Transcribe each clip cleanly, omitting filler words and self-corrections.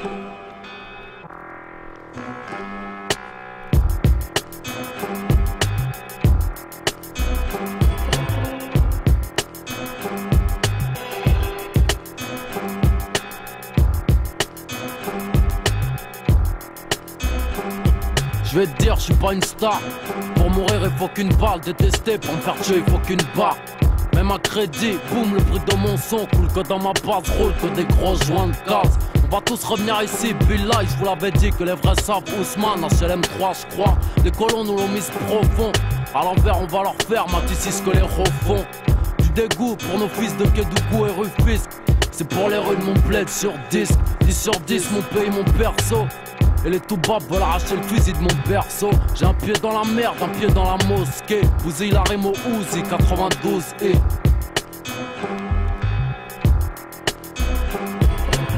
Je vais te dire, je suis pas une star. Pour mourir, il faut qu'une balle. Détester, pour me faire tuer, il faut qu'une barre. Même à crédit, boum, le bruit de mon son coule que dans ma base, roule que des gros joints de gaz. On va tous revenir ici, Billah, je vous l'avais dit que les vrais savent Ousmane, HLM3 je crois. Les colons nous l'ont mis profond. À l'envers, on va leur faire, Matissi ce que les refont. Du dégoût pour nos fils de Kédougou et Rufisque. C'est pour les rues de mon bled sur 10. 10 sur 10, mon pays, mon perso. Et les toubabs veulent arracher le fusil de mon berceau. J'ai un pied dans la merde, un pied dans la mosquée. Bousille la rime au Uzi, 92 et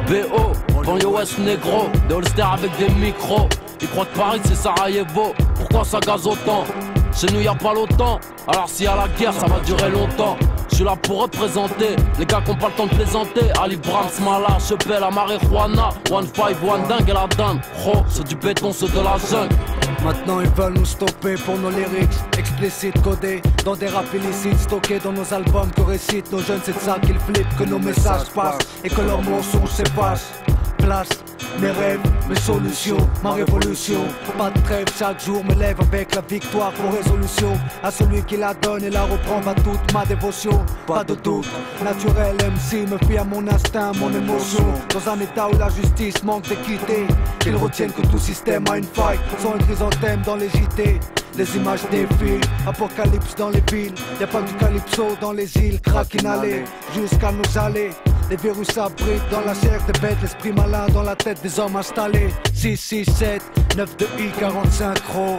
BO, banlieue ouest négro, des holsters avec des micros. Ils croient que Paris c'est Sarajevo, pourquoi ça gaze autant? Chez nous y'a pas l'OTAN, alors s'il y a la guerre ça va durer longtemps. Je suis là pour représenter les gars qui ont pas le temps de plaisanter. Ali Brahms, Mala, Chepel, la marijuana. 1-5, 1 dingue et la dingue. Oh, c'est du béton, c'est de la jungle. Maintenant ils veulent nous stopper pour nos lyrics explicites codés dans des rap illicites stockés dans nos albums que récitent nos jeunes. C'est de ça qu'ils flippent, que nos messages passent et que leurs mensonges s'effacent. Place mes rêves, mes solutions, ma révolution. Pas de trêve, chaque jour me lève avec la victoire pour résolution. À celui qui la donne et la reprend va toute ma dévotion. Pas de doute, naturel MC me fie à mon instinct, mon émotion. Dans un état où la justice manque d'équité, qu'ils retiennent que tout système a une faille. Sont une chrysanthème dans les JT. Les images défilent, apocalypse dans les villes. Y'a pas du calypso dans les îles, crack inhalé jusqu'à nos allées. Les virus abritent dans la chair des bêtes, l'esprit malin dans la tête des hommes installés. 6, 6, 7, 9 de I, 45 gros.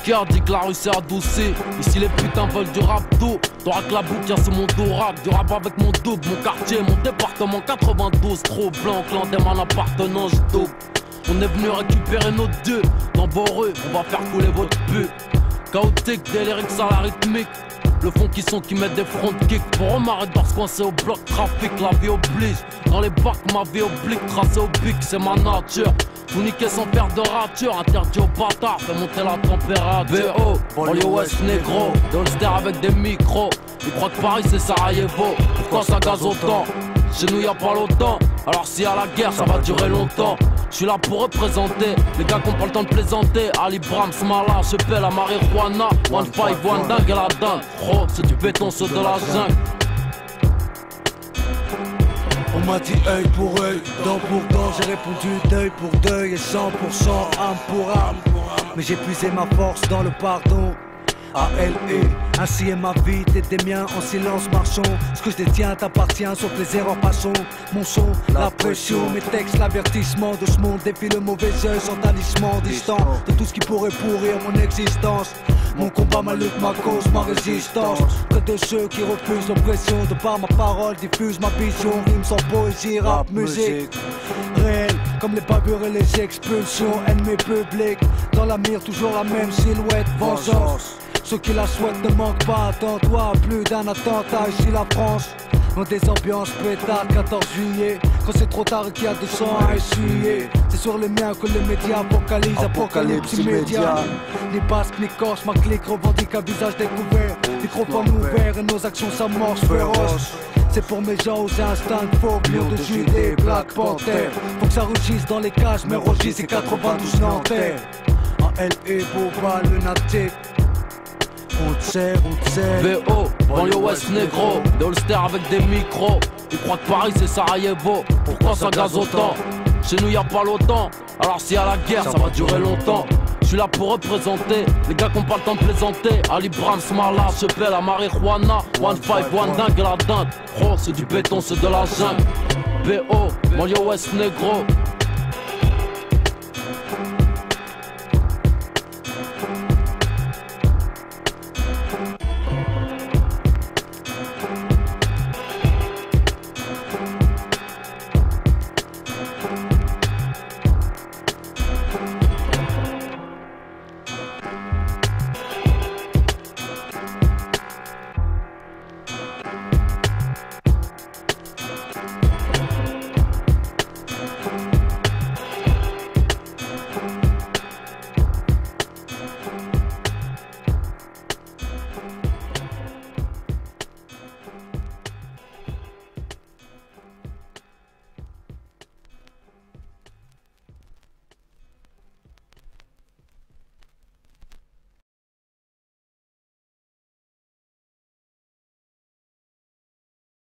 Qui a dit que la rue s'est adoucie? Ici les putains veulent du rap doux. T'auras que la boucle, y'a ce mon dos rap. Du rap avec mon double, mon quartier, mon département 92. Trop blanc, clan des man appartenant, j'double. On est venu récupérer nos dieux. Dans vos rues, on va faire couler votre pute. Chaotique, des lyrics à la rythmique. Le fond qui sont qui mettent des front kicks. Pour remarrer de se coincer au bloc trafic, la vie oblige. Dans les bacs, ma vie oblique, tracé au pic, c'est ma nature. Tout niquer sans faire de rature, interdit aux bâtards, fait monter la température. BO, banlieue ouest négro, des holsters avec des micros. Ils croient que Paris c'est Sarajevo, pourquoi ça gaze autant? Chez nous y'a pas l'OTAN, alors s'il y a la guerre ça va durer longtemps. Je suis là pour représenter les gars qui ont pas le temps de plaisanter. Ali Brahms, Mala, Chepel, la marijuana. 1-5, 1 dingue et la dingue. Oh, c'est du béton, c'est de la jungle. On m'a dit œil pour œil, dent pour dent. J'ai répondu deuil pour deuil et 100% âme pour âme. Mais j'ai puisé ma force dans le pardon. A-L-E, ainsi est ma vie, t'es des miens, en silence marchons. Ce que je détiens t'appartient, sauf les erreurs passons. Mon son, la pression, mes textes, l'avertissement de ce monde défie le mauvais œil sans talisman distant de tout ce qui pourrait pourrir mon existence. Mon combat, ma lutte, ma cause, ma résistance. Que de ceux qui refusent l'oppression, de par ma parole diffuse ma vision. Rime sans poésie, rap, musique réel, comme les bavures et les expulsions. Ennemi public, dans la mire toujours la même silhouette, vengeance. Ceux qui la souhaitent ne manquent pas, attends-toi, plus d'un attentat ici la France. Dans des ambiances pétards, 14 juillet. Quand c'est trop tard et qu'il y a du sang à essuyer, c'est sur les miens que les médias vocalisent, apocalypse immédiat. Ni basque ni corse, ma clique revendique un visage découvert. Microphone ouvert et nos actions s'amorcent féroces. C'est pour mes gens aux instincts faux, murs de Judée, Black Panther. Faut que ça rougisse dans les cages, mais Rogis c'est 92 Nanterre. A-L-E, Boba, lunatique. On te sert, on te sert. BO, banlieue ouest négro, des holsters avec des micros. Ils croient que Paris c'est Sarajevo, pourquoi ça gaze autant? Chez nous y'a pas l'OTAN, alors s'il y a la guerre ça va durer longtemps. Je suis là pour représenter les gars qui ont pas le temps de plaisanter. Ali Brahms, Mala, Chepel, la marijuana. 1-5, 1 dingue et la dingue. Oh, c'est du béton, c'est de la jungle. BO, banlieue ouest négro,